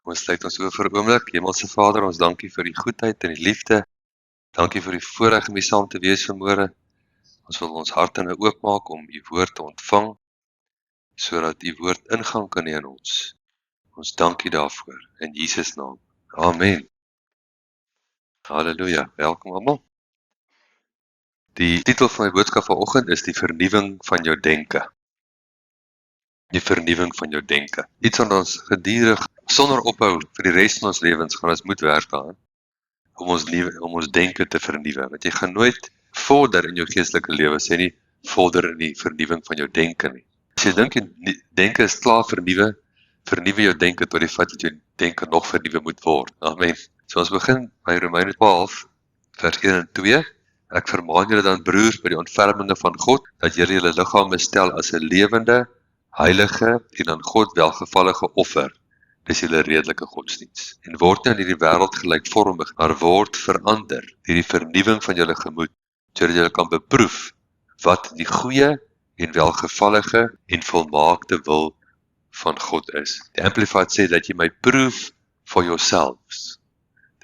Ons sluit ons oor vir 'n oomblik. Hemelse Vader, ons dankie vir die goedheid en die liefde. Dankie vir die voorreg om hier saam te wees vanmôre. Ons wil ons harte nou oopmaak om u woord te ontvang, sodat u woord ingang kan hê in ons. Ons dankie daarvoor, in Jesus naam. Amen. Halleluja, welkom almal. Die titel van my boodskap vanoggend is die vernuwing van jou denke. Die vernuwing van jou denke. Iets wat ons gedurig, sonder ophou, vir die res van ons lewens gaan ons moet werk aan, om ons denke te vernuwe. Want jy gaan nooit vorder in jou geestelike lewe, sê nie, vorder in die vernuwing van jou denke nie. As jy dink jy denke is klaar vernuwe jou denke tot die feit dat jou denke nog vernuwe moet word. Amen. So ons begin by Romeine 12, vers 1 en 2. Ek vermaan julle dan broers by die ontferminge van God, dat julle julle liggame stel as 'n lewende, heilige en aan God welgevallige offer. Dis julle redelike godsdiens. En word nie aan hierdie wêreld gelykvormig, maar word verander deur die vernuwing van julle gemoed, sodat julle kan beproef wat die goeie en welgevallige en volmaakte wil van God is. Die Amplified sê dat jy my proof for yourselves.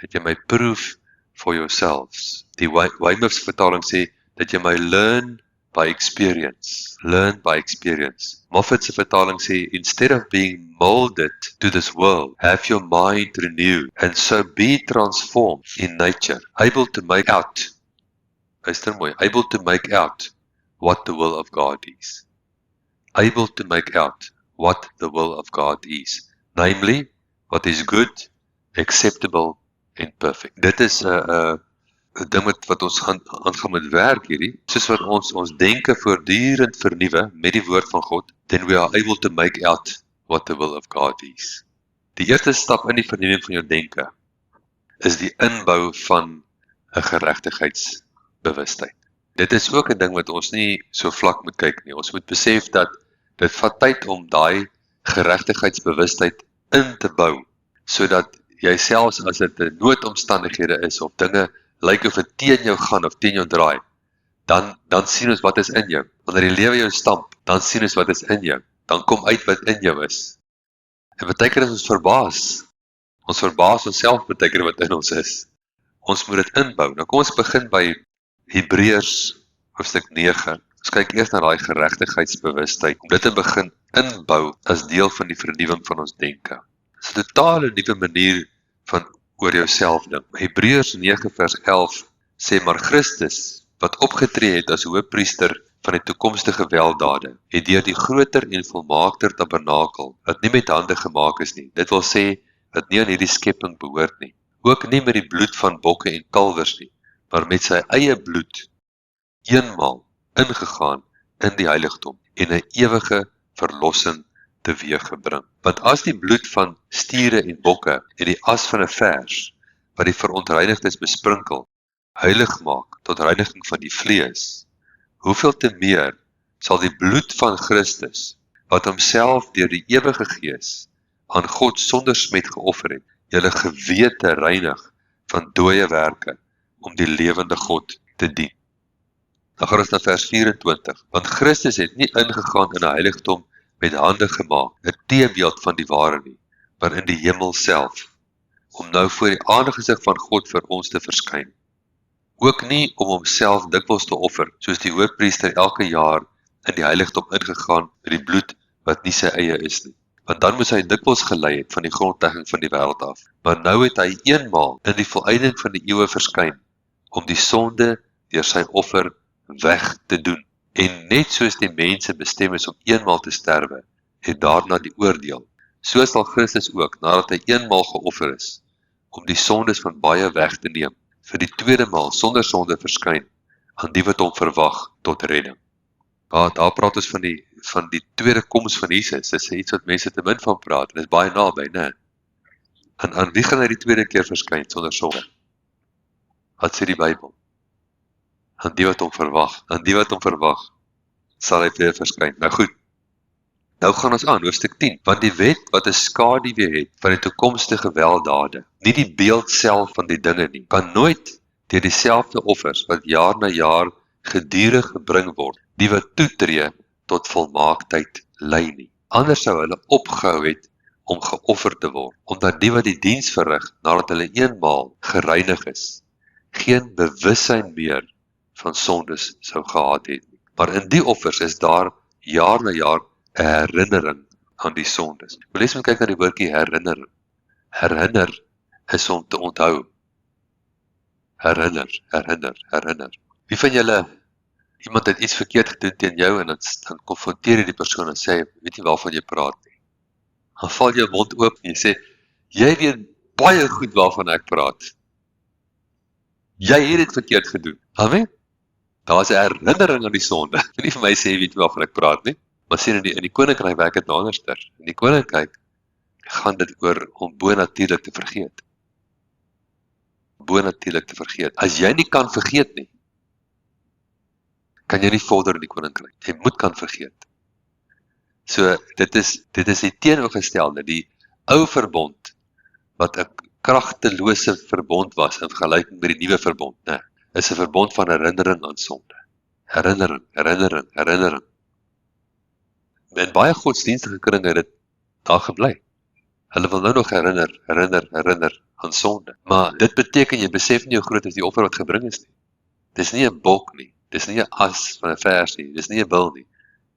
Dat jy my proof for yourselves. Die Weymouth's vertaling sê dat jy my learn by experience. Learn by experience. Moffat's vertaling sê, instead of being molded to this world, have your mind renewed, and so be transformed in nature, able to make out, luister mooi, able to make out what the will of God is. Able to make out what the will of God is. Namely, what is good, acceptable, and perfect. Dit is 'n ding wat ons aan gaan met werk hierdie, soos wat ons denke voortdurend vernuwe met die woord van God, then we are able to make out what the will of God is. Die eerste stap in die vernuwing van jou denke is die inbou van 'n geregtigheidsbewustheid. Dit is ook 'n ding wat ons nie so vlak moet kyk nie. Ons moet besef dat dit vat tyd om daai geregtigheidsbewustheid in te bou, sodat jy selfs as dit 'n noodomstandighede is of dinge lyk of dit teen jou gaan of teen jou draai, dan sien ons wat is in jou. Wanneer die lewe jou stamp, dan sien ons wat is in jou. Dan kom uit wat in jou is. En baie keer is ons verbaas. Ons verbaas onsself baie keer wat in ons is. Ons moet dit inbou. Nou kom ons begin by Hebreërs hoofstuk 9. Ons kyk eers na daai geregtigheidsbewustheid, om dit te begin inbou as deel van die vernuwing van ons denke. Dit is 'n totale nuwe manier van oor jouself dink. Hebreërs 9 vers 11 sê, maar Christus, wat opgetree het as hoëpriester van die toekomstige weldade, het deur die groter en volmaakter tabernakel, wat nie met hande gemaak is nie, dit wil sê, wat nie aan hierdie skepping behoort nie, ook nie met die bloed van bokke en kalwers nie, maar met sy eie bloed, eenmaal ingegaan in die heiligdom, en 'n ewige verlossing teweeggebring. Want as die bloed van stiere en bokke en die as van 'n vers, wat die verontreinigdes besprinkel, heilig maak tot reiniging van die vlees, hoeveel te meer sal die bloed van Christus, wat homself deur die ewige Gees aan God sonder smet geoffer het, julle gewete reinig van dooie werke, om die lewende God te dien. Dan gaan ons na vers 24, want Christus het nie ingegaan in 'n heiligdom met hande gemaak, 'n teebeeld van die ware nie, maar in die hemel self, om nou voor die aangesig van God vir ons te verskyn. Ook nie om homself dikwels te offer, soos die hoëpriester elke jaar in die heiligdom ingegaan met die bloed wat nie sy eie is nie. Want dan moes hy dikwels gelei het van die grondlegging van die wêreld af. Maar nou het hy eenmaal in die volëinding van die eeue verskyn, om die sonde deur sy offer weg te doen. En net soos die mense bestem is om eenmaal te sterwe, het daarna die oordeel. So sal Christus ook, nadat hy eenmaal geoffer is, om die sondes van baie weg te neem, vir die tweede maal sonder sonde verskyn, aan die wat hom verwag tot redding. Daar praat ons van die tweede koms van Jesus. Dit is iets wat mense te min van praat, en dit is baie naby, né? Aan wie gaan hy die tweede keer verskyn sonder sonde? Wat sê die Bybel? Aan die wat hom verwag, sal hy weer verskyn. Nou goed, nou gaan ons aan, hoofstuk 10, want die wet wat 'n skaduwee het van die toekomstige weldade, nie die beeld self van die dinge nie, kan nooit deur dieselfde offers wat jaar na jaar gedurig gebring word, die wat toetree tot volmaaktheid lei nie. Anders sou hulle opgehou het om geoffer te word, omdat die wat die diens verrig, nadat hulle eenmaal gereinig is, geen bewussyn meer van sondes sou gehad het nie. Maar in die offers is daar jaar na jaar 'n herinnering aan die sondes. Wil jy kyk na die woordjie herinner? Herinner is om te onthou. Herinner. Wie van julle, iemand het iets verkeerd gedoen teen jou en dan konfronteer jy die persoon en sê, weet nie waarvan jy praat nie. Dan val jou mond oop en jy sê, jy weet baie goed waarvan ek praat. Jy het dit verkeerd gedoen. Amen? Daar is 'n herinnering aan die sonde. Nie vir my sê jy weet waarvan ek praat nie, maar sien in die koninkryk werk dit anderster. In die koninkryk gaan dit oor om bonatuurlik te vergeet. Bonatuurlik te vergeet. As jy nie kan vergeet nie, kan jy nie vorder in die koninkryk. Jy moet kan vergeet. So dit is die teenoorgestelde, die ou verbond wat 'n kragtelose verbond was in vergelyking met die nuwe verbond, né? Is 'n verbond van herinnering aan sonde. Herinnering. En baie godsdienstige kringe het dit daar gebly. Hulle wil nou nog herinner aan sonde. Maar dit beteken jy besef nie hoe groot is die offer wat gebring is nie. Dis nie 'n bok nie, dis nie 'n as van 'n vers nie, dis nie 'n bil nie.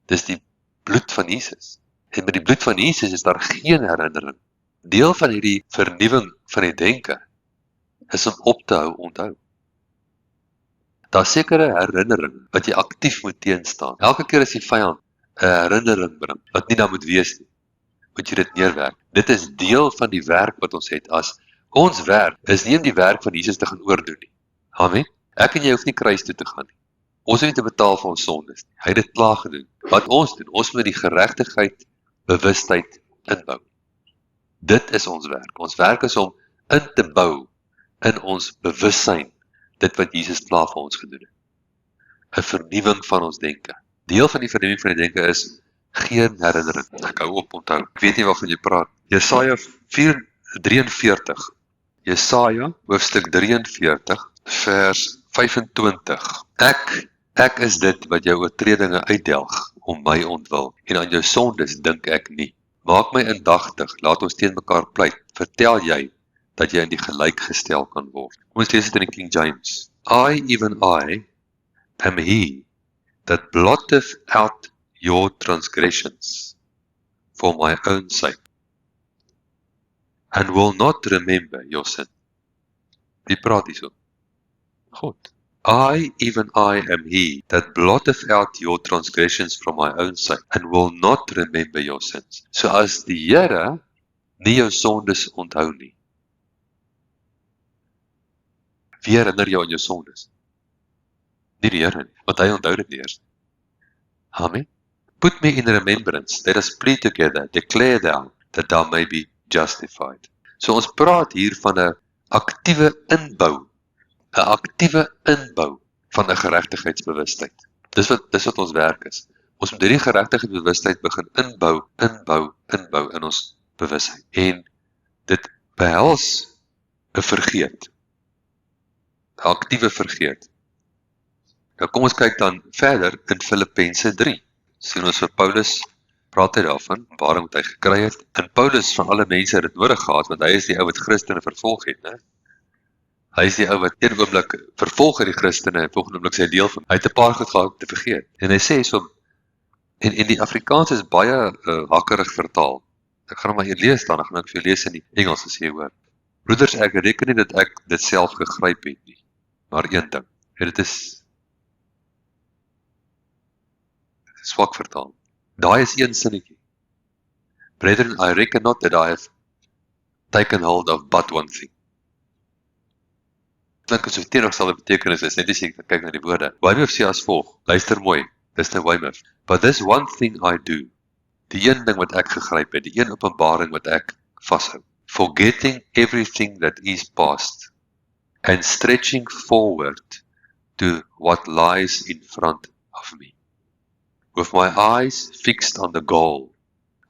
Dis die bloed van Jesus. En met die bloed van Jesus is daar geen herinnering. Deel van hierdie vernuwing van die denke is om op te onthou. Daar sekere herinnering wat jy aktief moet teenstaan. Elke keer as die vyand 'n herinnering bring wat nie daar moet wees nie, moet jy dit neerwerk. Dit is deel van die werk wat ons het. As ons werk is nie om die werk van Jesus te gaan oordoen nie. Amen. Ek en jy hoef nie kruis toe te gaan nie. Ons hoef nie te betaal vir ons sondes nie. Hy het dit klaar gedoen. Wat ons doen, ons moet die geregtigheid, bewustheid inbou. Dit is ons werk. Ons werk is om in te bou in ons bewussyn dit wat Jesus klaar vir ons gedoen het. 'n Vernuwing van ons denke. Deel van die vernuwing van die denke is geen herinnering. Ek hou op onthou. Ek weet nie waarvan jy praat. Jesaja 4:43. Jesaja hoofstuk 43 vers 25. Ek is dit wat jou oortredinge uitdelg om my ontwil, en aan jou sondes dink ek nie. Maak my indagtig, laat ons teen mekaar pleit. Vertel jy dat jy in die gelyk gestel kan word. Kom ons lees dit in die King James. Even I am he that blotteth out your transgressions for my own sake, and will not remember your sin. Wie praat hierso? God. Even I am he that blotteth out your transgressions from my own sake, and will not remember your sins. So as die Here nie jou sondes onthou nie, wie herinner jou aan jou sondes? Nie die Here nie, want hy onthou dit nie eers. Amen. Put me in remembrance, let us plead together, declare thou that thou may be justified. So ons praat hier van 'n aktiewe inbou van 'n geregtigheidsbewustheid. Dis wat ons werk is. Ons moet hierdie geregtigheidsbewustheid begin inbou in ons bewussyn. En dit behels 'n vergeet. 'n Aktiewe vergeet. Nou kom ons kyk dan verder in Filippense 3. Sien ons vir Paulus, praat hy daarvan, waarom het hy gekry het. En Paulus van alle mense het dit nodig gehad, want hy is die ou wat Christene vervolg het, né? Hy is die ou wat een oomblik vervolg het die Christene, en volgende oomblik sy deel van. Hy het 'n paar goed gehad om te vergeet. En hy sê so, en die Afrikaans is baie hakkerig vertaal. Ek gaan hom maar hier lees dan, ek gaan ook vir jou lees in die Engels as jy hoor. Broeders, ek reken nie dat ek dit self gegryp het nie, maar een ding, en dit is swak vertaal. Daai is een sinnetjie. Brethren, I reckon not that I have taken hold of but one thing. Klink asof teenoorgestelde betekenis is, net as jy kyk na die woorde. Weymouth sê as volg, luister mooi, dis nou Weymouth. But this one thing I do, die een ding wat ek gegryp het, die een openbaring wat ek vashou, forgetting everything that is past, and stretching forward to what lies in front of me. With my eyes fixed on the goal,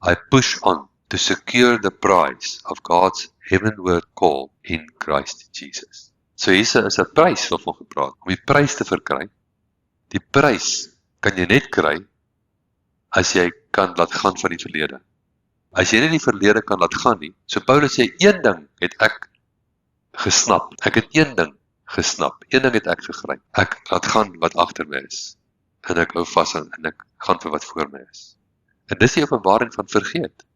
I push on to secure the prize of God's heavenward call in Christ Jesus. So hier is 'n prys waarvan gepraat, om die prys te verkry. Die prys kan jy net kry as jy kan laat gaan van die verlede. As jy nie die verlede kan laat gaan nie, so Paulus sê, een ding het ek gesnap, ek het een ding gesnap, een ding het ek gegryp, ek laat gaan wat agter my is, en ek hou vas aan, en ek gaan vir wat voor my is. En dis die openbaring van vergeet.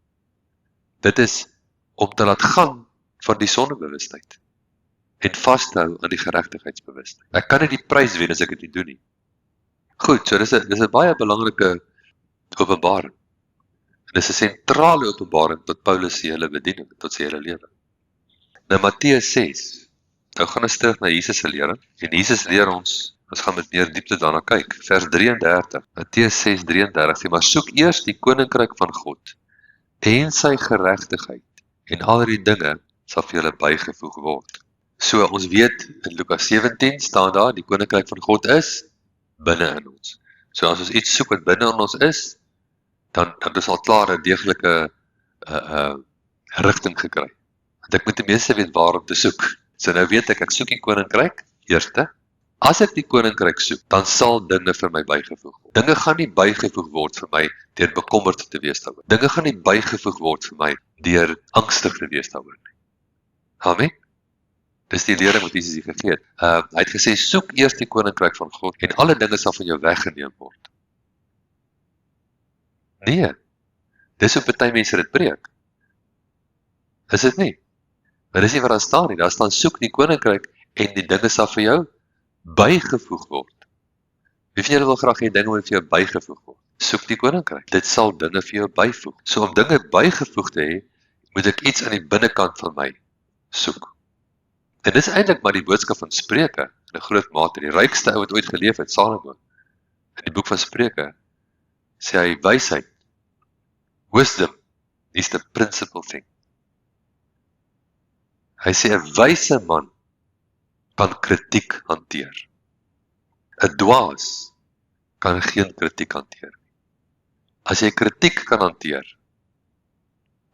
Dit is om te laat gaan van die sondebewustheid, en vasthou aan die geregtigheidsbewustheid. Ek kan nie die prys wen as ek dit nie doen nie. Goed, so dis 'n baie belangrike openbaring. En dis 'n sentrale openbaring tot Paulus se hele bediening, tot sy hele lewe. Nou Matteus 6, nou gaan ons terug na Jesus se lering, en Jesus leer ons gaan met meer diepte daarna kyk, vers 33, Matteus 6:33 sê, maar soek eers die koninkryk van God, en sy geregtigheid, en al die dinge sal vir julle bygevoeg word. So ons weet, in Lukas 17 staan daar, die koninkryk van God is binne in ons. So as ons iets soek wat binne in ons is, dan is al klaar 'n deeglike rigting gekry. Want ek moet ten minste weet waar om te soek. So nou weet ek soek die koninkryk, eerste. As ek die koninkryk soek, dan sal dinge vir my bygevoeg word. Dinge gaan nie bygevoeg word vir my deur bekommerd te wees daaroor. Dinge gaan nie bygevoeg word vir my deur angstig te wees daaroor nie. Amen. Dis die lering wat Jesus gegee het. Hy het gesê, soek eers die koninkryk van God, en alle dinge sal van jou weggeneem word. Nee, dis hoe party mense dit preek. Is dit nie? Maar dis nie wat daar staan nie. Daar staan, soek die koninkryk, en die dinge sal vir jou bygevoeg word. Wie van julle wil graag hê dinge moet vir jou bygevoeg word? Soek die koninkryk. Dit sal dinge vir jou byvoeg. So om dinge bygevoeg te hê, moet ek iets aan die binnekant van my soek. En dis eintlik maar die boodskap van Spreuke, in 'n groot mate. Die rykste ou wat ooit geleef het, Salomo, in die boek van Spreuke, sê hy, wysheid, wisdom is the principal thing. Hy sê, 'n wyse man kan kritiek hanteer. 'n Dwaas kan geen kritiek hanteer. As jy kritiek kan hanteer,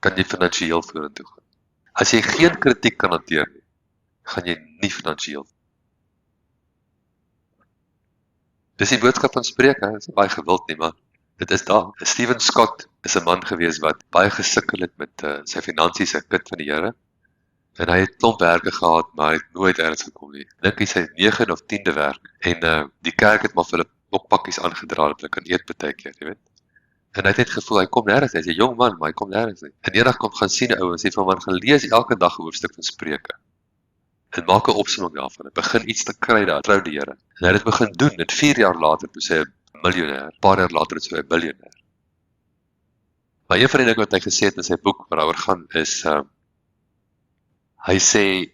kan jy finansiëel vorentoe gaan. As jy geen kritiek kan hanteer nie, gaan jy nie finansiëel. Dis die boodskap van Spreuke, dit is baie gewild nie, maar dit is daar. Stephen Scott is 'n man gewees wat baie gesukkel het met sy finansies, 'n kind van die Here. En hy het klomp werke gehad, maar hy het nooit ergens gekom nie. Dink hy sy 9de of 10de werk. En die kerk het maar vir hulle bokpakkies aangedra dat hulle kan eet baie keer, jy weet. En hy het net gevoel, hy kom nergens, hy's 'n jong man, maar hy kom nergens nie. En eendag kom gaan sien 'n ou en sê vir hom, man, gaan lees elke dag 'n hoofstuk van Spreuke. En maak 'n opsomming daarvan. Hy begin iets te kry daar, trou die Here. En hy het dit begin doen, en 4 jaar later, toe sy 'n miljonair, 'n paar jaar later is hy 'n biljonair. Maar een van die dinge wat hy gesê het in sy boek waaroor gaan is, hy sê,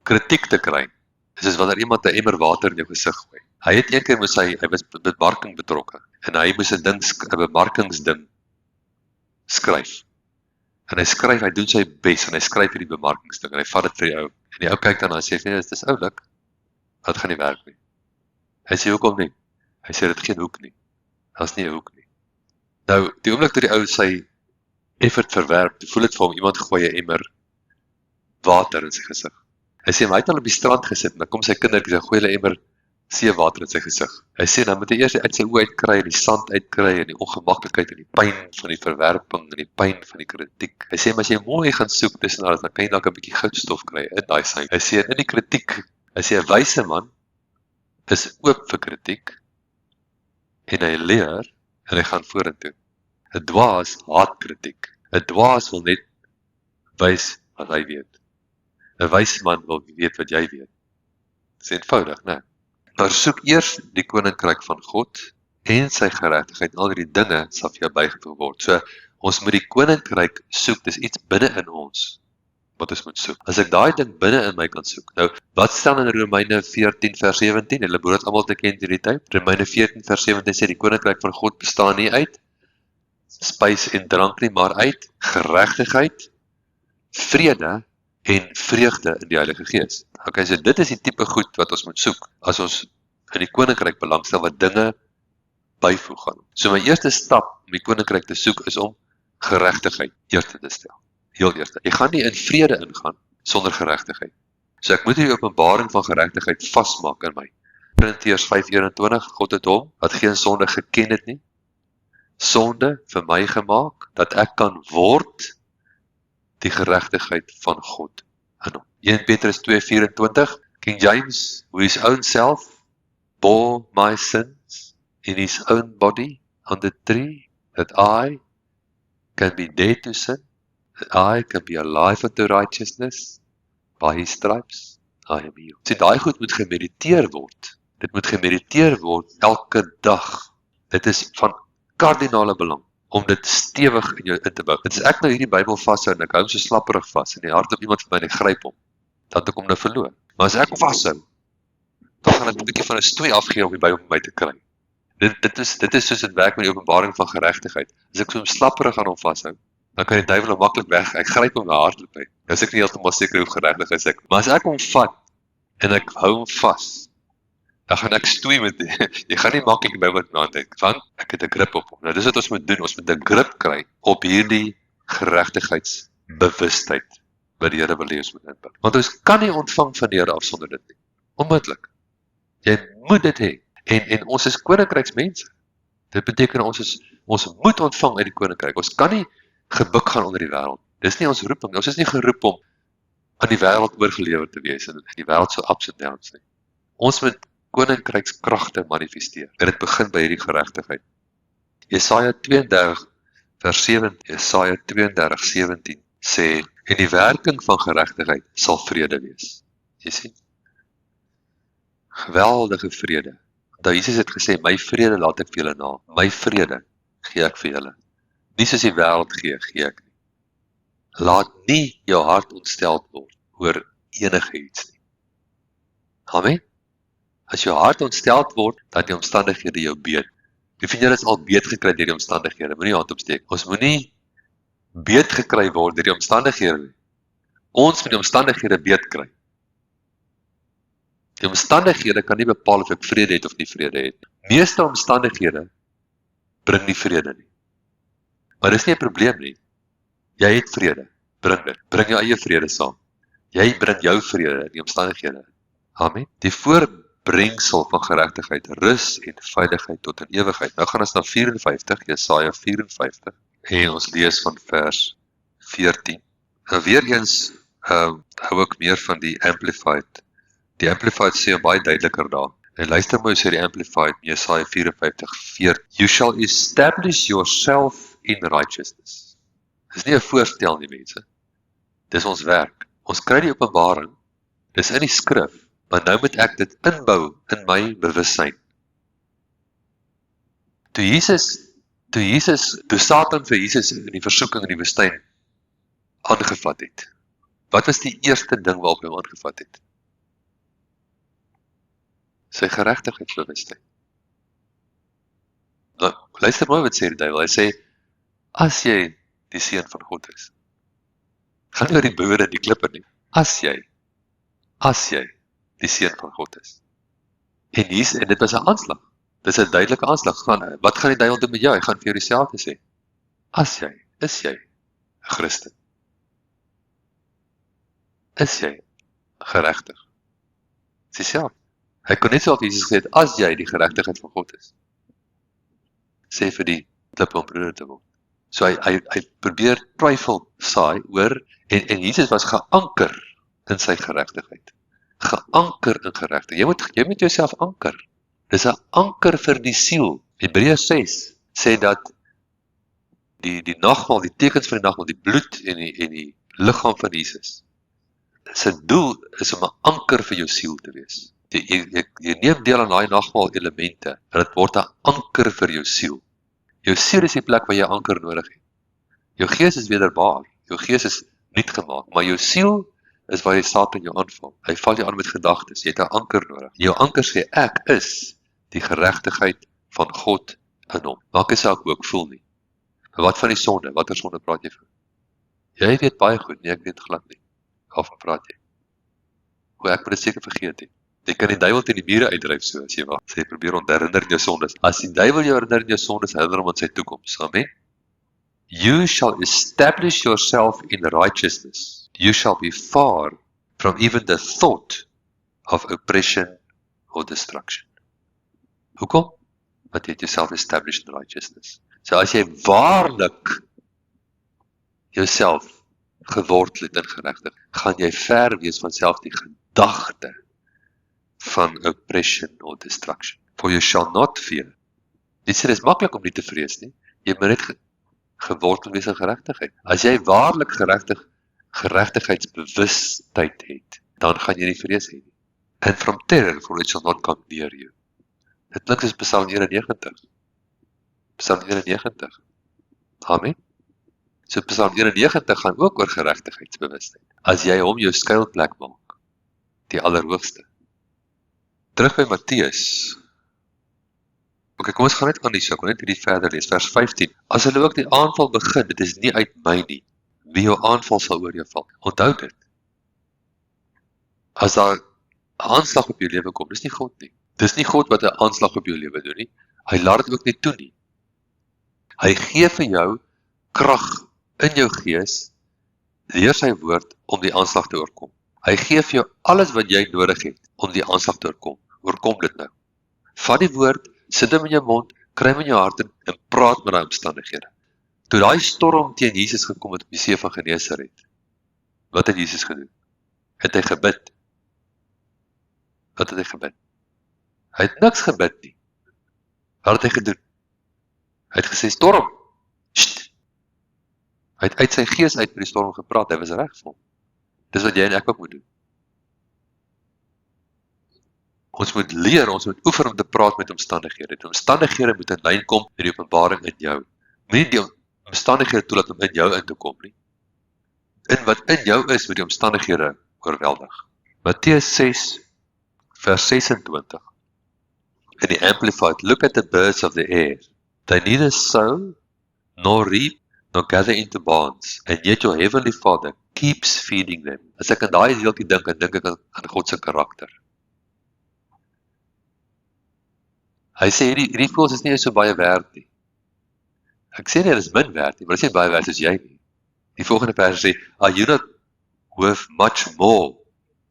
kritiek te kry, is soos wanneer iemand 'n emmer water in jou gesig gooi. Hy het een keer hy was met bemarking betrokke, en hy moes 'n bemarkingsding skryf. En hy doen sy bes, en hy skryf hierdie bemarkingsding, en hy vat dit vir die ou, en die ou kyk dan en sê, nee, dit is oulik, dit gaan nie werk nie. Hy sê, hoekom nie? Hy sê, dit geen hoek nie, dat is nie 'n hoek nie. Nou, die oomblik toe die ou sy effort verwerp, toe voel het vir hom, iemand gooi 'n emmer water in sy gesig. Hy sê, maar hy het al op die strand gesit, en dan kom sy kindertjies en gooi hulle emmer seewater in sy gesig. Hy sê, dan moet hy eers uit sy oë uitkry, en die sand uitkry, en die ongemaklikheid, en die pyn van die verwerping, en die pyn van die kritiek. Hy sê, maar as jy mooi gaan soek tussen alles, dan kan jy dalk 'n bietjie goudstof kry in daai sy. Hy sê, in die kritiek, hy sê, 'n wyse man is oop vir kritiek, en hy leer, en hy gaan vorentoe. 'n Dwaas haat kritiek. 'n Dwaas wil net wys wat hy weet. 'n wyse man wil weet wat jy weet. Dis eenvoudig, né? Maar soek eers die koninkryk van God en sy geregtigheid, al die dinge sal vir jou bygevoeg word. So, ons moet die koninkryk soek, dis iets binne in ons wat ons moet soek. As ek daai ding binne in my kan soek. Nou, wat staan in Romeine 14 vers 17? Hulle behoort almal te ken hierdie tyd. Romeine 14 vers 17 sê die koninkryk van God bestaan nie uit spys en drank nie, maar uit geregtigheid, vrede en vreugde in die Heilige Gees. Okay, so dit is die tipe goed wat ons moet soek, as ons in die koninkryk belangstel, wat dinge byvoeg gaan. So my eerste stap om die koninkryk te soek, is om geregtigheid eerste te stel. Heel eerste. Jy gaan nie in vrede ingaan, sonder geregtigheid. So ek moet die openbaring van geregtigheid vasmaak in my. Korintiërs 5:21, God het hom, wat geen sonde geken het nie, sonde vir my gemaak, dat ek kan word die geregtigheid van God in hom. 1 Petrus 2:24, King James, who his own self bore my sins in his own body on the tree, that I can be dead to sin, that I can be alive unto righteousness, by his stripes I am healed. Sien, daai goed moet gemediteer word. Dit moet gemediteer word elke dag. Dit is van kardinale belang om dit stewig in jou in te bou. Dit is ek nou hierdie Bybel vashou en ek hou hom so slapperig vas en die hardloop iemand vir my en ek gryp hom, dan het ek hom nou verloor. Maar as ek hom vashou, dan gaan ek 'n bietjie van 'n stoei afgee om die Bybel vir my te kry. Dit is soos dit werk met die openbaring van geregtigheid. As ek so slapperig aan hom vashou, dan kan die duiwel hom maklik weg. Ek gryp hom na hardloop uit. Nou is ek nie heeltemal seker hoe geregtig is ek. Maar as ek hom vat en ek hou hom vas, dan gaan ek stoei met die. Jy gaan nie maklik by wat na dink, want ek het 'n grip op hom. Nou dis wat ons moet doen. Ons moet 'n grip kry op hierdie geregtigheidsbewustheid wat die Here wil hê ons moet inbou. Want ons kan nie ontvang van die Here af sonder dit nie. Onmoontlik. Jy moet dit hê. En ons is koninkryksmense. Dit beteken ons moet ontvang uit die koninkryk. Ons kan nie gebuk gaan onder die wêreld. Dis nie ons roeping. Ons is nie geroep om aan die wêreld oorgelewer te wees en die wêreld so ups and downs nie. Ons moet koninkrykskragte manifesteer. En dit begin by hierdie geregtigheid. Jesaja 32:17 sê, en die werking van geregtigheid sal vrede wees. Jy sien? Geweldige vrede. Want Jesus het gesê, my vrede laat ek vir julle na. My vrede gee ek vir julle. Nie soos die wêreld gee ek nie. Laat nie jou hart ontsteld word oor enige iets nie. Amen? As jou hart ontsteld word, dan die omstandighede jou beet. Wie van julle is al beet gekry deur die omstandighede? Moenie hand opsteek. Ons moenie beet gekry word deur die omstandighede nie. Ons moet die omstandighede beet kry. Die omstandighede kan nie bepaal of ek vrede het of nie vrede het. Meeste omstandighede bring nie vrede nie. Maar dis nie 'n probleem nie. Jy het vrede, bring dit. Bring jou eie vrede saam. Jy bring jou vrede in die omstandighede. Amen. Die voorbrengsel van geregtigheid, rus en veiligheid tot in ewigheid. Nou gaan ons na 54, Jesaja 54, en ons lees van vers 14. Nou weer eens hou ek meer van die Amplified. Die Amplified sê baie duideliker daar. En luister mooi sê die Amplified, Jesaja 54:14. You shall establish yourself in righteousness. Dis nie 'n voorstel nie, mense. Dis ons werk. Ons kry die openbaring. Dis in die skrif, maar nou moet ek dit inbou in my bewussyn. Toe Satan vir Jesus in die versoeking in die woestyn aangevat het. Wat was die eerste ding waarop hy hom aangevat het? Sy geregtigheidsbewustheid. Nou, luister mooi wat sê die duiwel. Hy sê, as jy die seun van God is, gaan nie oor die boere en die klippe nie. As jy die seun van God is. En dit was 'n aanslag. Dis 'n duidelike aanslag. Wat gaan die duiwel doen met jou? Hy gaan vir jou dieselfde sê. Is jy 'n Christen? Is jy geregtig? Dis dieselfde. Hy kon net so op Jesus gesê het, as jy die geregtigheid van God is. Sê vir die klippe om broeder te word. So hy probeer twyfel saai oor, en Jesus was geanker in sy geregtigheid. Geanker in geregtigheid. Jy moet jouself anker. Dis 'n anker vir die siel. Hebreërs 6 sê dat die nagmaal, die tekens van die nagmaal, die bloed en die liggaam van Jesus, sy doel is om 'n anker vir jou siel te wees. Jy neem deel aan daai nagmaal elemente, en dit word 'n anker vir jou siel. Jou siel is die plek waar jy anker nodig het. Jou gees is wederbaar, jou gees is nuut gemaak, maar jou siel is waar jy Satan jou aanval. Hy val jou aan met gedagtes, jy het 'n anker nodig. Jou anker sê, ek is die geregtigheid van God in hom. Maak nie saak hoe ek voel nie. Maar wat van die sonde? Watter sonde praat jy van? Jy weet baie goed, nee, ek weet glad nie. Waarvan praat jy? Hoe ek moet dit seker vergeet het. Jy kan die duiwel teen die mure uitdryf, so as jy wil. Sê, probeer herinner in jou sondes. As die duiwel jou herinner in jou sondes, herinner hom aan sy toekoms. Amen. You shall establish yourself in righteousness. You shall be far from even the thought of oppression or destruction. Hoekom? Want jy het jouself established in righteousness. So as jy waarlik jouself gewortel het in geregtigheid, gaan jy ver wees van selfs die gedagte van oppression or destruction. For you shall not fear. Dit is maklik om nie te vrees nie. Jy moet net gewortel wees in geregtigheid. As jy waarlik geregtigheidsbewustheid het, dan gaan jy nie vrees hê nie. And from terror, for it shall not come near you. Dit klink soos Psalm 91. Psalm 91. Amen. So Psalm 91 gaan ook oor geregtigheidsbewustheid. As jy hom jou skuilplek maak, die Allerhoogste. Terug by Matteus. Ok, kom ons gaan net aan die ek wil net hierdie verder lees, vers 15. As hulle ook die aanval begin, dit is nie uit my nie. Wie jou aanval sal oor jou val. Onthou dit. As daar 'n aanslag op jou lewe kom, dis nie God nie. Dis nie God wat 'n aanslag op jou lewe doen nie. Hy laat dit ook nie toe nie. Hy gee vir jou krag in jou gees deur sy woord om die aanslag te oorkom. Hy gee vir jou alles wat jy nodig het om die aanslag te oorkom. Oorkom dit nou. Vat die woord, sit hom in jou mond, kry hom in jou hart en praat met daai omstandighede. Toe daai storm teen Jesus gekom het op die see van Genesaret, wat het Jesus gedoen? Het hy gebid? Wat het hy gebid? Hy het niks gebid nie. Wat het hy gedoen? Hy het gesê, storm, sst. Hy het uit sy gees uit met die storm gepraat, hy was reg vir hom. Dis wat jy en ek ook moet doen. Ons moet leer, ons moet oefen om te praat met omstandighede. Die omstandighede moet in lyn kom met die openbaring in jou. Moenie die omstandighede toelaat om in jou in te kom nie. In wat in jou is, moet die omstandighede oorweldig. Matteus 6, vers 26. In die Amplified, look at the birds of the air. They neither sow, nor reap, nor gather into barns, and yet your heavenly Father keeps feeding them. As ek aan daai deeltjie dink, dan dink ek aan God se karakter. Hy sê, hierdie voëls is nie so baie werd nie. Ek sê nie, dit is min werd nie, maar dit is nie baie werd soos jy nie. Die volgende vers sê, are you not worth much more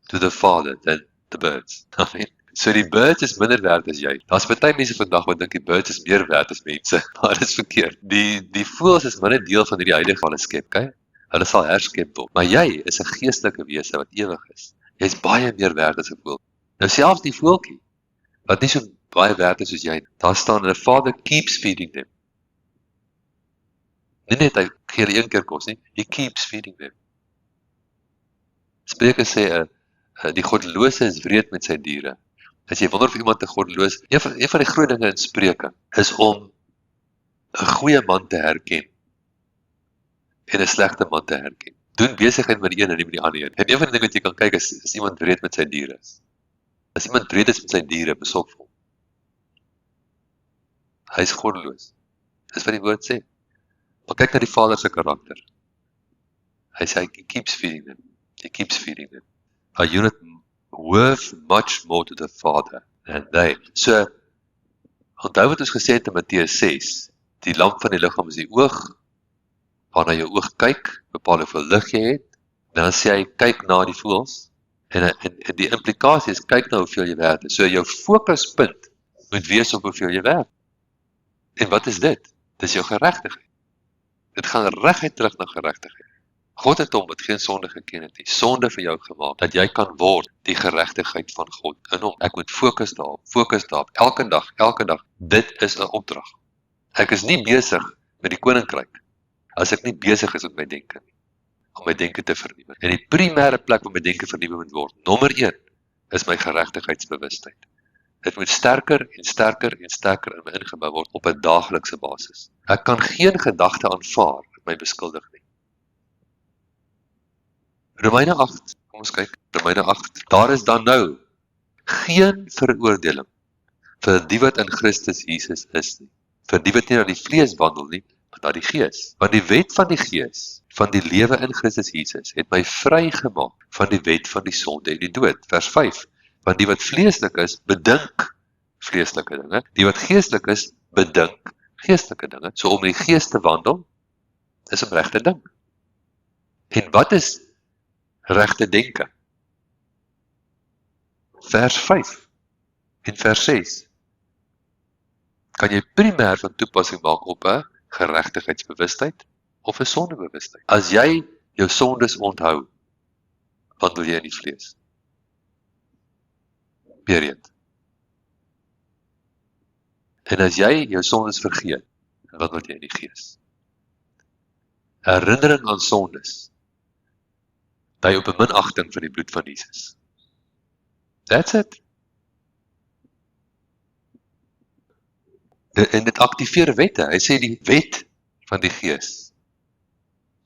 to the Father than the birds? Amen. So die birds is minder werd as jy. Daar's baie mense vandag wat dink die birds is meer werd as mense, maar dit is verkeerd. Die voëls is maar net deel van hierdie heilige van 'n skep, okay? Hulle sal herskep word. Maar jy is 'n geestelike wese wat ewig is. Jy's baie meer werd as 'n voël. Nou selfs die voeltjie wat nie so baie werd is soos jy. Daar staan, the Father keeps feeding them. Nie net hy gee hulle een keer kos nie, he keeps feeding them. Spreuke sê, die goddelose is wreed met sy diere. As jy wonder of iemand te goddeloos, een van die groot dinge in Spreuke is om 'n goeie man te herken en 'n slegte man te herken. Doen besigheid met die een en nie met die ander een. En een van die dinge wat jy kan kyk is iemand wreed met sy diere. As iemand wreed is met sy diere, besorg vir hom. Hy is goddeloos. Dis wat die woord sê. Maar kyk na die Vader se karakter. Hy sê, he keeps feeding them. He keeps feeding them. Are you not worth much more to the Father than they? So, onthou wat ons gesê het in Matteus 6, die lamp van die liggaam is die oog, waarna jou oog kyk, bepaal hoeveel lig jy het, en dan sê hy, kyk na die voëls, en die implikasie is, kyk na hoeveel jy werd is. So, jou fokuspunt moet wees op hoeveel jy werd. En wat is dit? Dit is jou geregtigheid. Dit gaan reguit terug na geregtigheid. God het hom wat geen sonde geken het nie, sonde vir jou gemaak, dat jy kan word die geregtigheid van God in hom. Ek moet fokus daarop, elke dag. Dit is 'n opdrag. Ek is nie besig met die koninkryk, as ek nie besig is met my denke nie, om my denke te vernuwe. En die primêre plek waar my denke vernuwe moet word, nommer 1, is my geregtigheidsbewustheid. Dit moet sterker en sterker en sterker in my ingebou word op 'n daaglikse basis. Ek kan geen gedagte aanvaar wat my beskuldig nie. Romeine 8, kom ons kyk, Romeine 8, daar is dan nou geen veroordeling vir die wat in Christus Jesus is nie, vir die wat nie na die vlees wandel nie, maar na die gees. Want die wet van die gees, van die lewe in Christus Jesus, het my vrygemaak van die wet van die sonde en die dood. Vers 5, want die wat vleeslik is, bedink vleeslike dinge, die wat geestelik is, bedink geestelike dinge. So om in die gees te wandel, is om reg te dink. En wat is regte denke? Vers 5 en vers 6 kan jy primêr van toepassing maak op 'n geregtigheidsbewustheid of 'n sondebewustheid? As jy jou sondes onthou, wat wil jy in die vlees? Period. En as jy jou sondes vergeet, wat wil jy in die gees? Herinnering aan sondes, dui op 'n minagting vir die bloed van Jesus. That's it. En dit aktiveer wette. Hy sê die wet van die gees,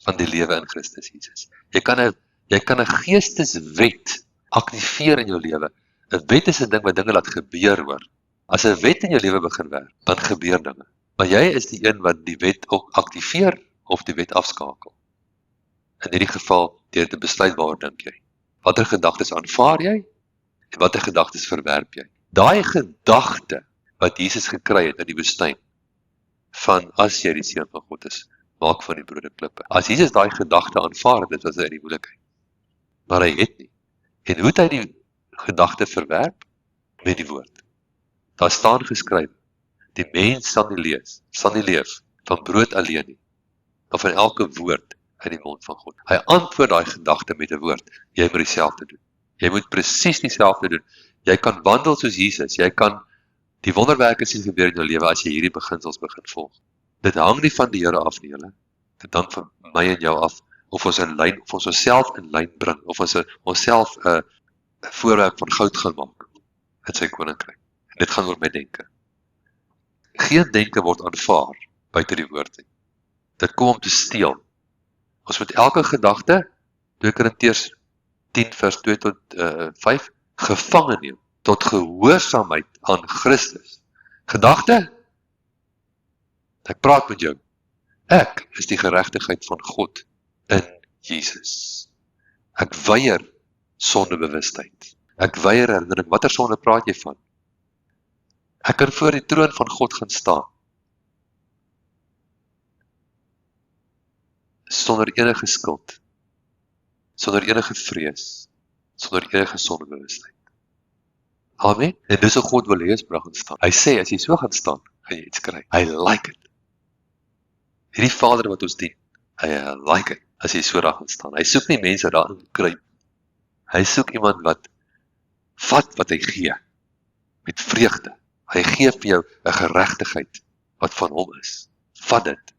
van die lewe in Christus Jesus. Jy kan 'n geesteswet aktiveer in jou lewe. 'n Wet is 'n ding wat dinge laat gebeur, hoor. As 'n wet in jou lewe begin werk, dan gebeur dinge. Maar jy is die een wat die wet ook aktiveer of die wet afskakel. In hierdie geval, deur te besluit waaroor dink jy. Watter gedagtes aanvaar jy en watter gedagtes verwerp jy? Daai gedagte wat Jesus gekry het in die woestyn, van as jy die seun van God is, maak van die brode klippe. As Jesus daai gedagte aanvaar het, dit was hy in die moeilikheid. Maar hy het nie. En hoe het hy die gedagte verwerp? Met die woord. Daar staan geskryf, die mens sal nie leef van brood alleen nie, maar van elke woord uit die mond van God. Hy antwoord daai gedagte met 'n woord. Jy moet dieselfde doen. Jy moet presies dieselfde doen. Jy kan wandel soos Jesus. Jy kan die wonderwerke sien gebeur in jou lewe as jy hierdie beginsels begin volg. Dit hang nie van die Here af nie, julle. Dit hang van my en jou af, of ons in lyn, of ons onsself in lyn bring, of ons onsself 'n voorwerp van goud gaan maak in sy koninkryk. En dit gaan oor my denke. Geen denke word aanvaar buite die woord nie. Dit kom om te steel. Ons moet elke gedagte, 2 Korintiërs 10 vers 2 tot 5, gevange neem tot gehoorsaamheid aan Christus. Gedagte? Ek praat met jou. Ek is die geregtigheid van God in Jesus. Ek weier sondebewustheid. Ek weier herinnering. Watter sonde praat jy van? Ek kan voor die troon van God gaan staan. Sonder enige skuld. Sonder enige vrees. Sonder enige sondebewustheid. Amen. En dis hoe God wil hê ons moet gaan staan. Hy sê, as jy so gaan staan, gaan jy iets kry. I like it. Hierdie Vader wat ons dien, hy like it, as jy so daar gaan staan. Hy soek nie mense daarin kry. Hy soek iemand wat vat wat hy gee, met vreugde. Hy gee vir jou 'n geregtigheid wat van hom is. Vat dit,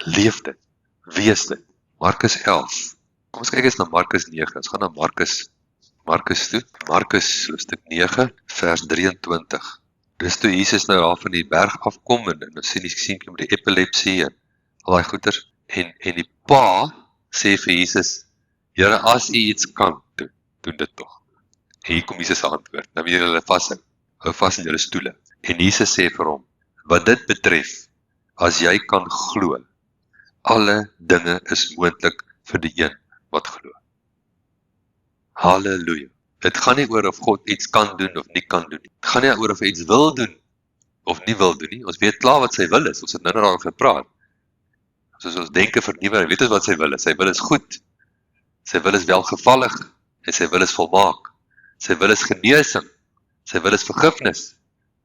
leef dit, wees dit. Markus 11. Kom ons kyk eens na Markus 9. Ons gaan na Markus toe. Markus hoofstuk 9 vers 23. Dis toe Jesus nou daar van die berg afkom en ons sien die met die epilepsie en al daai goeters. En die pa sê vir Jesus, Here, as u iets kan doen, doen dit tog. En hier kom Jesus se antwoord. Nou weer hulle vashou. Hou vas in julle stoele. En Jesus sê vir hom, wat dit betref, as jy kan glo, alle dinge is moontlik vir die een wat glo. Halleluja. Dit gaan nie oor of God iets kan doen of nie kan doen nie. Dit gaan nie oor of hy iets wil doen of nie wil doen nie. Ons weet klaar wat sy wil is. Ons het nou daaroor gepraat. Soos ons denke vernuwe, weet ons wat sy wil is. Sy wil is goed. Sy wil is welgevallig en sy wil is volmaak. Sy wil is genesing. Sy wil is vergifnis.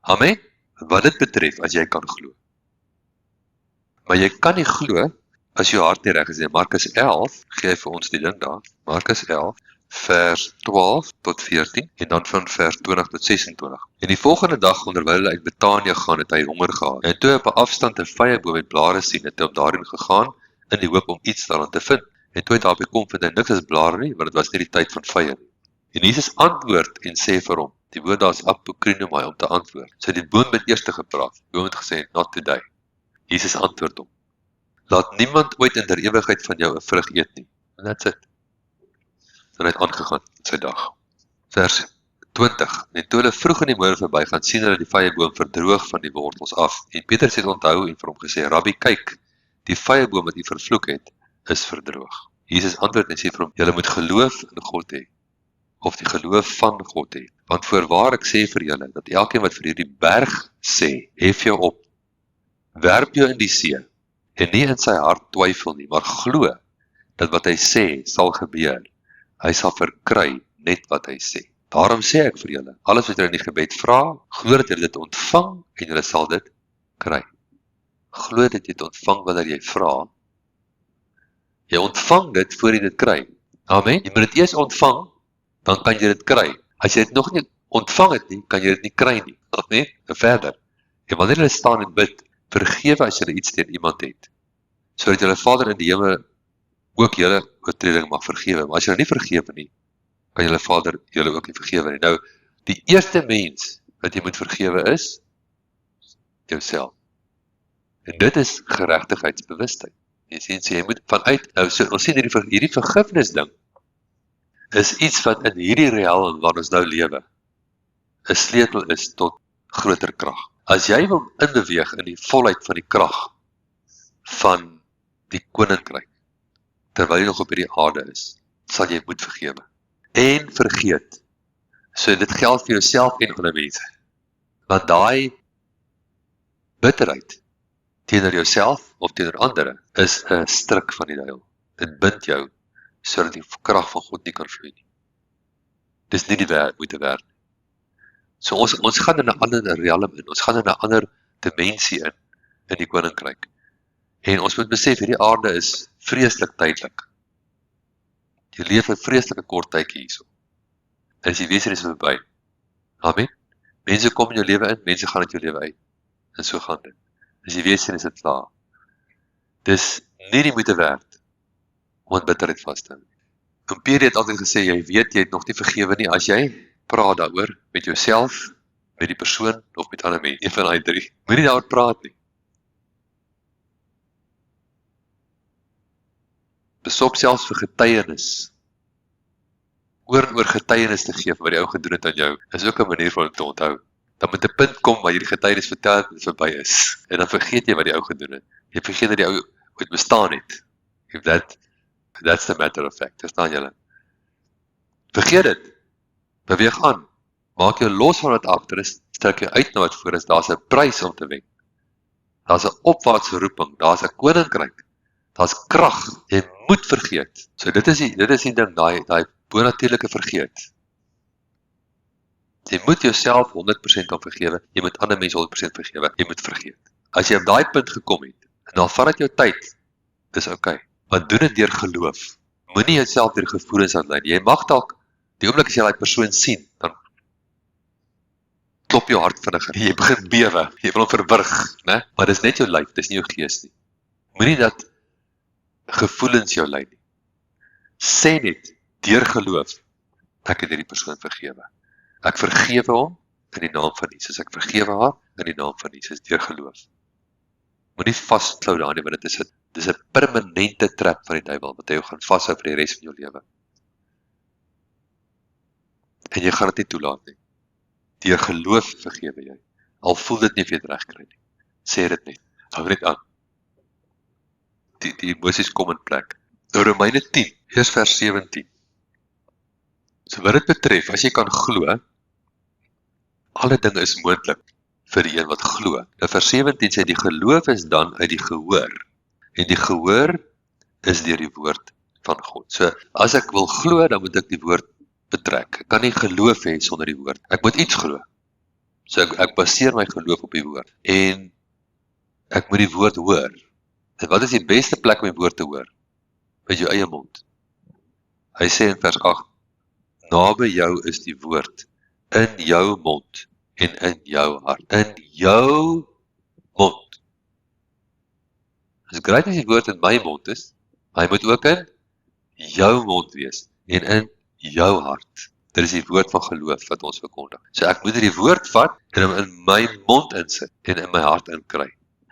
Amen. Wat dit betref, as jy kan glo. Maar jy kan nie glo as jou hart nie reg is nie. Markus 11 gee vir ons die ding daar. Markus 11 vers 12 tot 14 en dan van vers 20 tot 26. En die volgende dag onderwyl hulle uit Betanië gaan, het hy honger gehad. En toe hy op 'n afstand 'n vyeboom met blare sien, het hy op daarin gegaan in die hoop om iets daaraan te vind. En toe hy daarby kom, vind hy niks as blare nie, want dit was nie die tyd van vye nie. En Jesus antwoord en sê vir hom, die woord daar is apokrinomai om te antwoord. So die boom het eers gepraat. Die boom het gesê, not today. Jesus antwoord hom, laat niemand ooit in der ewigheid van jou 'n vrug eet nie. And that's it. En hy het aangegaan in sy dag. Vers 20. En toe hulle vroeg in die môre verbygaan, sien hulle die vyeboom verdroog van die wortels af. En Petrus het onthou en vir hom gesê, Rabbi, kyk, die vyeboom wat u vervloek het, is verdroog. Jesus antwoord en sê vir hom, julle moet geloof in God hê, of die geloof van God hê. Want voorwaar ek sê vir julle, dat elkeen wat vir hierdie berg sê, hef jou op, werp jou in die see, en nie in sy hart twyfel nie, maar glo, dat wat hy sê, sal gebeur. Hy sal verkry net wat hy sê. Daarom sê ek vir julle, alles wat julle in die gebed vra, glo dat julle dit ontvang, en julle sal dit kry. Glo dat jy dit ontvang wanneer jy vra. Jy ontvang dit voor jy dit kry. Amen. Jy moet dit eers ontvang, dan kan jy dit kry. As jy dit nog nie ontvang het nie, kan jy dit nie kry nie. Amen. En verder. En wanneer jy staan en bid, vergewe as jy iets teen iemand het, sodat julle Vader in die hemel ook julle oortreding mag vergewe. Maar as jy nie vergewe nie, kan julle Vader julle ook nie vergewe nie. Nou, die eerste mens wat jy moet vergewe is jouself. En dit is geregtigheidsbewustheid. Jy sien, so jy moet vanuit, nou so, ons sien hierdie vergifnis ding, is iets wat in hierdie reël waar ons nou lewe, 'n sleutel is tot groter krag. As jy wil inbeweeg in die volheid van die krag van die koninkryk, terwyl jy nog op hierdie aarde is, sal jy moet vergewe. En vergeet. So dit geld vir jouself en ander mense. Want daai bitterheid teenoor jouself of teenoor ander is 'n stryk van die duiwel. Dit bind jou sodat die krag van God nie kan vloei nie. Dis nie die moeite werd. So ons gaan in 'n ander realm in. Ons gaan in 'n ander dimensie in die koninkryk. En ons moet besef hierdie aarde is vreeslik tydelik. Jy leef 'n vreeslike kort tydjie hierso. En as jy weet dit is verby. Amen. Mense kom in jou lewe in, mense gaan uit jou lewe uit. En so gaan dit. As jy weet sien is dit klaar. Dis nie die moeite werd om aan bitterheid vas te hou. En Pierre het altyd gesê, jy weet jy het nog nie vergewe nie as jy praat daaroor met jouself, met die persoon of met ander mense. Een van daai drie. Moenie daaroor praat nie. Besop selfs vir getuienis. Oor getuienis te gee wat die ou gedoen het aan jou, is ook 'n manier van om te onthou. Dan moet 'n punt kom waar jy die getuienis vertel het en dit verby is. En dan vergeet jy wat die ou gedoen het. Jy vergeet dat die ou ooit bestaan het. If that's the matter of fact. Verstaan julle? Vergeet dit. Beweeg aan. Maak jou los van wat agter is, strek jou uit na wat voor is. Daar's 'n prys om te wen. Daar's 'n opwaartse roeping, daar's 'n koninkryk. Daar's krag. Jy moet vergeet. So dit is die ding, daai bonatuurlike vergeet. Jy moet jouself 100% kan vergewe, jy moet ander mense 100% vergewe, jy moet vergeet. As jy op daai punt gekom het, en dan vat dit jou tyd, dis okay. Maar doen dit deur geloof. Moenie jouself deur gevoelens aanlei. Jy mag dalk die oomblik as jy daai persoon sien, dan klop jou hart vinniger. Jy begin bewe, jy wil hom verwrig, né? Maar dis net jou lyf, dis nie jou gees nie. Moenie dat gevoelens jou lei nie. Sê net deur geloof, ek het hierdie persoon vergewe. Ek vergewe hom in die naam van Jesus. Ek vergewe haar in die naam van Jesus deur geloof. Moenie vasklou daarin want dit is 'n permanente trap van die duiwel wat hy jou gaan vashou vir die res van jou lewe. En jy gaan dit nie toelaat nie. Deur geloof vergewe jy. Al voel dit nie of jy dit reg kry nie. Sê dit net. Hou net aan. Die emosies kom in plek. Nou Romeine 10, eers vers 17. So wat dit betref, as jy kan glo, alle dinge is moontlik vir die een wat glo. Nou vers 17 sê die geloof is dan uit die gehoor. En die gehoor is deur die woord van God. So as ek wil glo, dan moet ek die woord betrek. Ek kan nie geloof hê sonder die woord. Ek moet iets glo. So ek baseer my geloof op die woord. En ek moet die woord hoor. En wat is die beste plek om die woord te hoor? Met jou eie mond. Hy sê in vers 8, naby jou is die woord, in jou mond en in jou hart. In jou mond. Dit is grait as die woord in my mond is, maar hy moet ook in jou mond wees en in jou hart. Dit is die woord van geloof wat ons verkondig. So ek moet die woord vat en hom in my mond insit en in my hart inkry.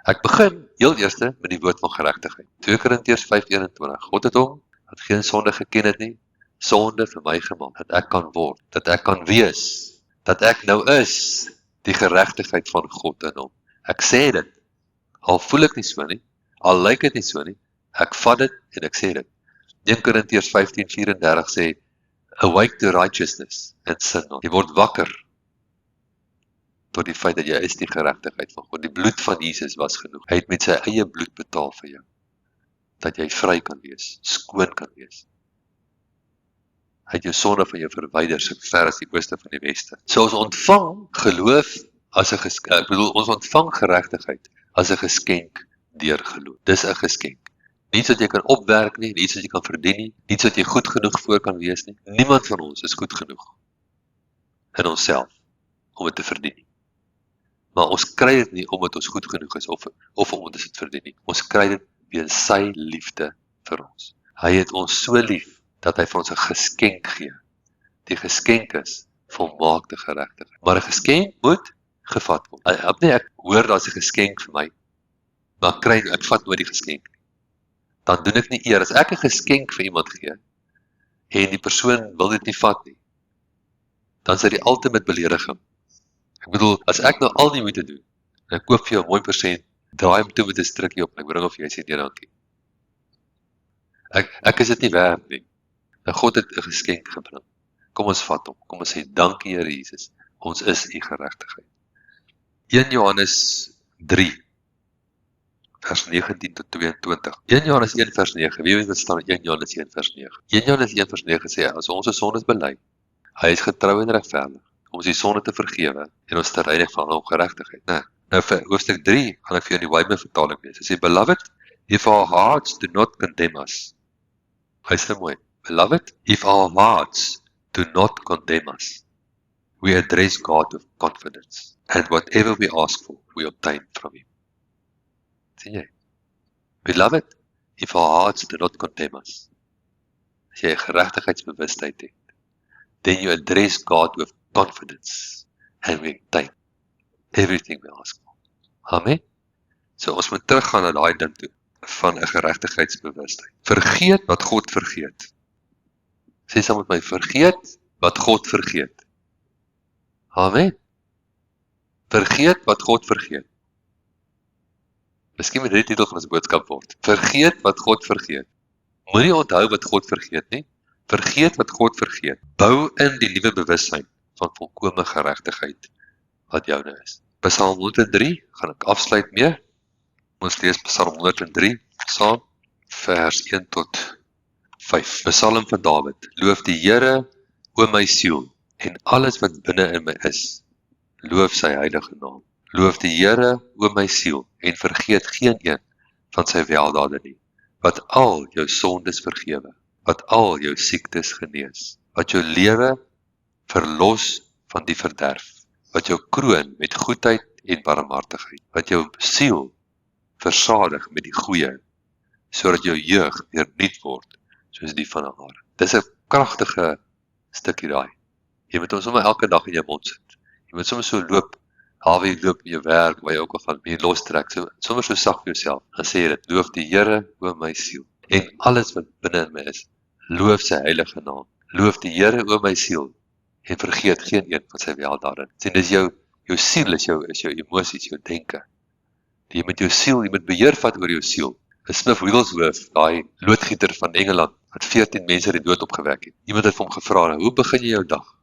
Ek begin heel eerste met die woord van geregtigheid. 2 Korintiërs 5:21. God het hom wat geen sonde geken het nie, sonde vir my gemaak, dat ek kan word, dat ek kan wees, dat ek nou is die geregtigheid van God in hom. Ek sê dit, al voel ek nie so nie, al lyk dit nie so nie, ek vat dit en ek sê dit. 1 Korintiërs 15:34 sê, awake to righteousness and sin not. Jy word wakker tot die feit dat jy is die geregtigheid van God. Die bloed van Jesus was genoeg. Hy het met sy eie bloed betaal vir jou. Dat jy vry kan wees, skoon kan wees. Hy het jou sonde van jou verwyder, so ver as die ooste van die weste. So ons ontvang geloof as 'n geskenk, ons ontvang geregtigheid as 'n geskenk deur geloof. Dis 'n geskenk. Niets wat jy kan opwerk nie, niets wat jy kan verdien nie, niets wat jy goed genoeg voor kan wees nie. Niemand van ons is goed genoeg in onsself om dit te verdien nie. Maar ons kry dit nie omdat ons goed genoeg is of omdat ons dit verdien nie. Ons kry dit weens sy liefde vir ons. Hy het ons so lief dat hy vir ons 'n geskenk gee. Die geskenk is volmaakte geregtigheid. Maar 'n geskenk moet gevat word. Ek hoor daar's 'n geskenk vir my, maar ek vat nooit die geskenk nie. Dan doen ek nie eer. As ek 'n geskenk vir iemand gee en die persoon wil dit nie vat nie, dan is dit die ultimate belediging. Ek bedoel, as ek nou al die moeite doen, en ek koop vir jou 'n mooi persent, draai hom toe met 'n strikkie op, en ek bring hom vir jou en sê nee dankie. Ek is dit nie werd nie. En God het 'n geskenk gebring. Kom ons vat hom. Kom ons sê dankie Here Jesus. Ons is u geregtigheid. 1 Johannes 3 vers 19 tot 22. 1 Johannes 1 vers 9. Wie weet wat staan in 1 Johannes 1 vers 9? 1 Johannes 1 vers 9 sê, as ons sondes bely, hy is getrou en regverdig om ons die sonde te vergewe en ons te reinig van ongeregtigheid. Nou vir hoofstuk 3 gaan ek vir jou in die Wyman vertaling lees. Hy sê, Beloved, if our hearts do not condemn us. Hy sê mooi. Beloved, if our hearts do not condemn us, we address God with confidence, and whatever we ask for, we obtain from Him. Sien jy? Beloved, if our hearts do not condemn us, as jy 'n geregtigheidsbewustheid het, then you address God with confidence, and we obtain everything we ask for. Amen? So ons moet teruggaan na daai ding toe, van 'n geregtigheidsbewustheid. Vergeet wat God vergeet. Sê saam met my, vergeet wat God vergeet. Amen. Vergeet wat God vergeet. Miskien moet dit die titel van ons boodskap word. Vergeet wat God vergeet. Moenie onthou wat God vergeet nie. Vergeet wat God vergeet. Bou in die nuwe bewussyn van volkomme geregtigheid wat joune is. Psalm 103 gaan ek afsluit mee. Ons lees Psalm 103 saam, vers 1 tot 5. Psalm van Dawid. Loof die Here, o my siel, en alles wat binne in my is. Loof sy heilige naam. Loof die Here, o my siel, en vergeet geen een van sy weldade nie, wat al jou sondes vergewe, wat al jou siektes genees, wat jou lewe verlos van die verderf, wat jou kroon met goedheid en barmhartigheid, wat jou siel versadig met die goeie, sodat jou jeug weer nuut word, soos die van 'n arend. Dis 'n kragtige stukkie daai. Jy moet hom sommer elke dag in jou mond sit. Jy moet sommer so loop, waar jy loop in jou werk, waar jy ook al gaan, jy lostrek, sommer so sag vir jouself, dan sê jy dit, loof die Here, o my siel, en alles wat binne in my is, loof sy heilige naam. Loof die Here, o my siel, en vergeet geen een van sy weldade. Sien, dis jou siel is jou emosies, jou denke. Jy moet jou siel, jy moet beheer vat oor jou siel. Smith Wigglesworth, daai loodgieter van Engeland, wat 14 mense die dood opgewek het. Iemand het vir hom gevra, hoe begin jy jou dag?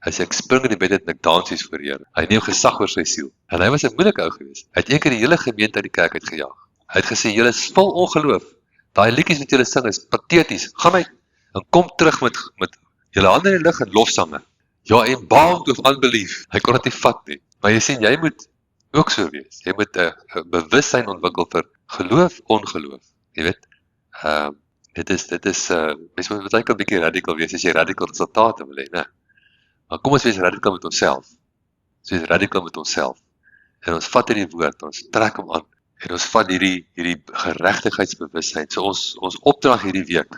Hy sê, ek spring in die bed en ek dansies voor die Here. Hy neem gesag oor sy siel. En hy was 'n moeilike ou geweest. Hy het eendag die hele gemeente uit die kerk uitgejaag. Hy het gesê, julle is vol ongeloof. Daai liedjies wat julle sing is pateties. Gaan uit en kom terug met julle hande in die lug en lofsange. Ja, en bound with unbelief. Hy kon dit nie vat nie. Maar jy sien, jy moet ook so wees. Jy moet 'n bewussyn ontwikkel vir geloof, ongeloof. Jy weet, dit is mens moet baie keer 'n bietjie radikaal wees as jy radikaal resultate wil hê, né? Maar kom ons wees radikaal met onsself. Ons wees radikaal met onsself. En ons vat hierdie woord, ons trek hom aan en ons vat hierdie geregtigheidsbewustheid. So ons opdrag hierdie week.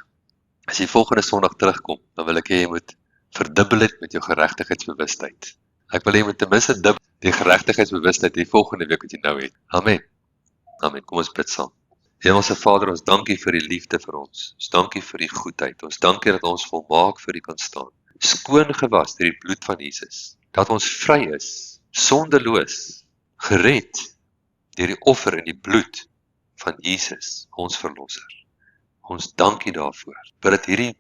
As jy volgende Sondag terugkom, dan wil ek hê jy moet verdubbel dit met jou geregtigheidsbewustheid. Ek wil hê jy moet ten minste dubbel die geregtigheidsbewustheid die volgende week wat jy nou het. Amen. Amen. Kom ons bid saam. Hemelse Vader, ons dankie vir die liefde vir ons. Ons dankie vir die goedheid. Ons dankie dat ons volmaak vir U kan staan. Skoon gewas deur die bloed van Jesus. Dat ons vry is, sondeloos, gered deur die offer en die bloed van Jesus, ons verlosser. Ons dankie daarvoor. Dat hierdie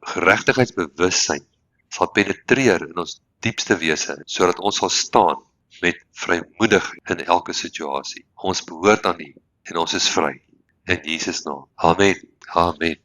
geregtigheidsbewussyn sal penetreer in ons diepste wese, sodat ons sal staan met vrymoedigheid in elke situasie. Ons behoort aan U en ons is vry. In Jesus naam. Amen. Amen.